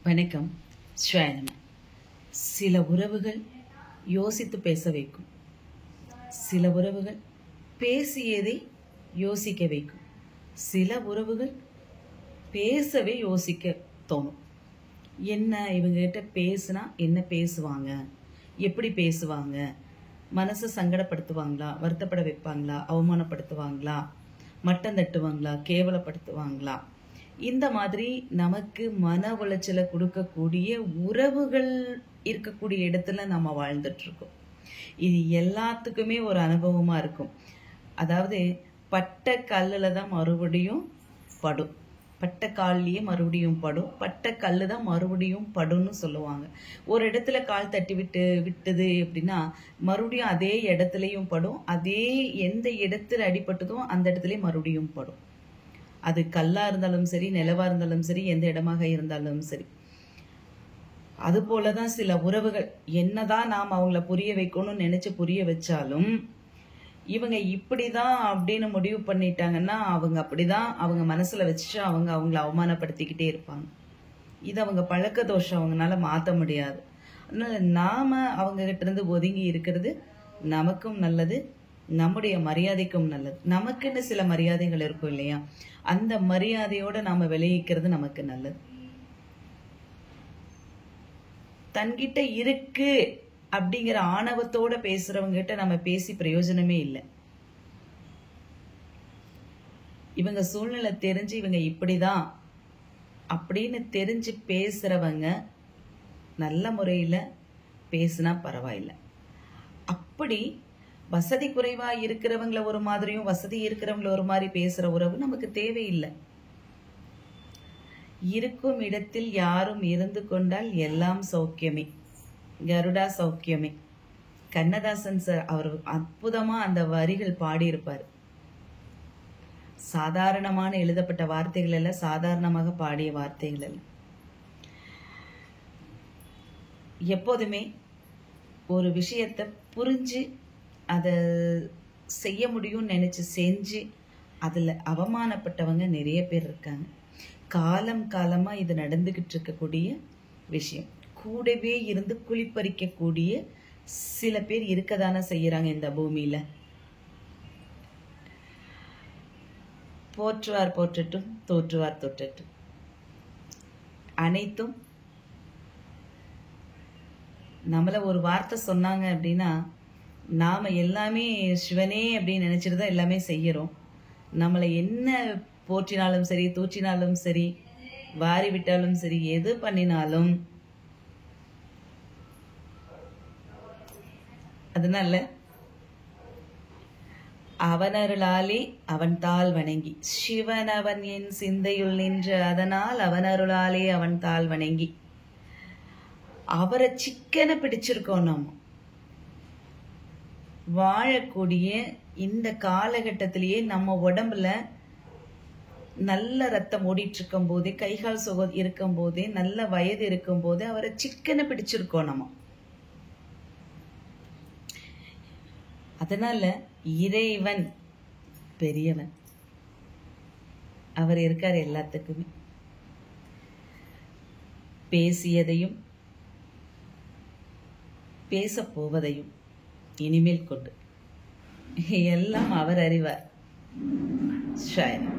வணக்கம். ஸ்வயனம். சில உறவுகள் யோசித்து பேச வைக்கும். சில உறவுகள் பேசியதை யோசிக்க வைக்கும். சில உறவுகள் பேசவே யோசிக்க தோணும். என்ன இவங்ககிட்ட பேசுனா என்ன பேசுவாங்க, எப்படி பேசுவாங்க, மனசை சங்கடப்படுத்துவாங்களா, வருத்தப்பட வைப்பாங்களா, அவமானப்படுத்துவாங்களா, மட்டம் தட்டுவாங்களா, கேவலப்படுத்துவாங்களா, இந்த மாதிரி நமக்கு மன உளைச்சலை கொடுக்கக்கூடிய உறவுகள் இருக்கக்கூடிய இடத்துல நம்ம வாழ்ந்துட்டு இருக்கோம். இது எல்லாத்துக்குமே ஒரு அனுபவமா இருக்கும். அதாவது பட்ட கல்லுல தான் மறுபடியும் படும், பட்ட கால்லயே மறுபடியும் படும், பட்ட கல்லு தான் மறுபடியும் படும்னு சொல்லுவாங்க. ஒரு இடத்துல கால் தட்டி விட்டது அப்படின்னா மறுபடியும் அதே இடத்துலயும் படும், அதே எந்த இடத்துல அடிபட்டதோ அந்த இடத்துலயும் மறுபடியும் படும். அது கல்லா இருந்தாலும் சரி, நிலவா இருந்தாலும் சரி, எந்த இடமாக இருந்தாலும் சரி. அது போலதான் சில உறவுகள் என்னதான் நாம் அவங்கள புரிய வைக்கணும்னு நினைச்சு புரிய வச்சாலும் இவங்க இப்படிதான் அப்படின்னு முடிவு பண்ணிட்டாங்கன்னா அவங்க அப்படிதான் அவங்க மனசுல வச்சுட்டு அவங்கள அவமானப்படுத்திக்கிட்டே இருப்பாங்க. இது அவங்க பழக்க தோஷம், அவங்களால மாற்ற முடியாது. அதனால நாம அவங்க கிட்ட இருந்து ஒதுங்கி இருக்கிறது நமக்கும் நல்லது, நம்முடைய மரியாதைக்கும் நல்லது. நமக்குன்னு சில மரியாதைகள் இருக்கும் இல்லையா, அந்த மரியாதையோட நாம விளைவிக்கிறது நமக்கு நல்லது. தன்கிட்ட இருக்கு அப்படிங்கிற ஆணவத்தோட பேசுறவங்க கிட்ட நம்ம பேசி பிரயோஜனமே இல்லை. இவங்க சூழ்நிலை தெரிஞ்சு இவங்க இப்படிதான் அப்படின்னு தெரிஞ்சு பேசுறவங்க நல்ல முறையில பேசுனா பரவாயில்லை. அப்படி வசதி குறைவா இருக்கிறவங்கள ஒரு மாதிரியும் வசதி இருக்கிறவங்கள ஒரு மாதிரி பேசுற உறவு நமக்கு தேவையில்லை. இருக்கும் இடத்தில் யாரும் இருந்து கொண்டால் எல்லாம் சௌக்கியமே, கருடா சௌக்கியமே. கண்ணதாசன் சார் அவர் அற்புதமா அந்த வரிகள் பாடியிருப்பார். சாதாரணமான எழுதப்பட்ட வார்த்தைகள் அல்ல, சாதாரணமாக பாடிய வார்த்தைகள் அல்ல. எப்போதுமே ஒரு விஷயத்தை புரிஞ்சு அதை செய்ய முடியும்னு நினைச்சு செஞ்சு அதுல அவமானப்பட்டவங்க நிறைய பேர் இருக்காங்க. காலம் காலமா இது நடந்துகிட்டு இருக்கக்கூடிய விஷயம். கூடவே இருந்து குளிப்பறிக்கக்கூடிய சில பேர் இருக்கதானே செய்யறாங்க இந்த பூமியில. போற்றுவார் போற்றட்டும், தோற்றுவார் தோற்றட்டும். அனைத்தும் நம்மள ஒரு வார்த்தை சொன்னாங்க அப்படின்னா நாம எல்லாமே சிவனே அப்படின்னு நினைச்சிட்டு தான் எல்லாமே செய்யறோம். நம்மளை என்ன போற்றினாலும் சரி, தூற்றினாலும் சரி, வாரி விட்டாலும் சரி, எது பண்ணினாலும் அதனால அவனருளாலே அவன் தாள் வணங்கி, சிவன் அவன் என் சிந்தையுள் நின்ற அதனால் அவனருளாலே அவன் தாள் வணங்கி. அவரை சிக்கன பிடிச்சிருக்கோம். நம்ம வாழக்கூடிய இந்த காலகட்டத்திலேயே நம்ம உடம்புல நல்ல ரத்தம் ஓடிட்டு இருக்கும் போதே, கைகால் சுகம் இருக்கும் போதே, நல்ல வயது இருக்கும் போதே அவரை சிக்கன பிடிச்சிருக்கோம் நம்ம. அதனால இறைவன் பெரியவன், அவர் இருக்கார் எல்லாத்துக்குமே. பேசியதையும் பேச போவதையும் இனிமேல் கொண்டு எல்லாம் அவர் அறிவார். ஸ்வயனம்.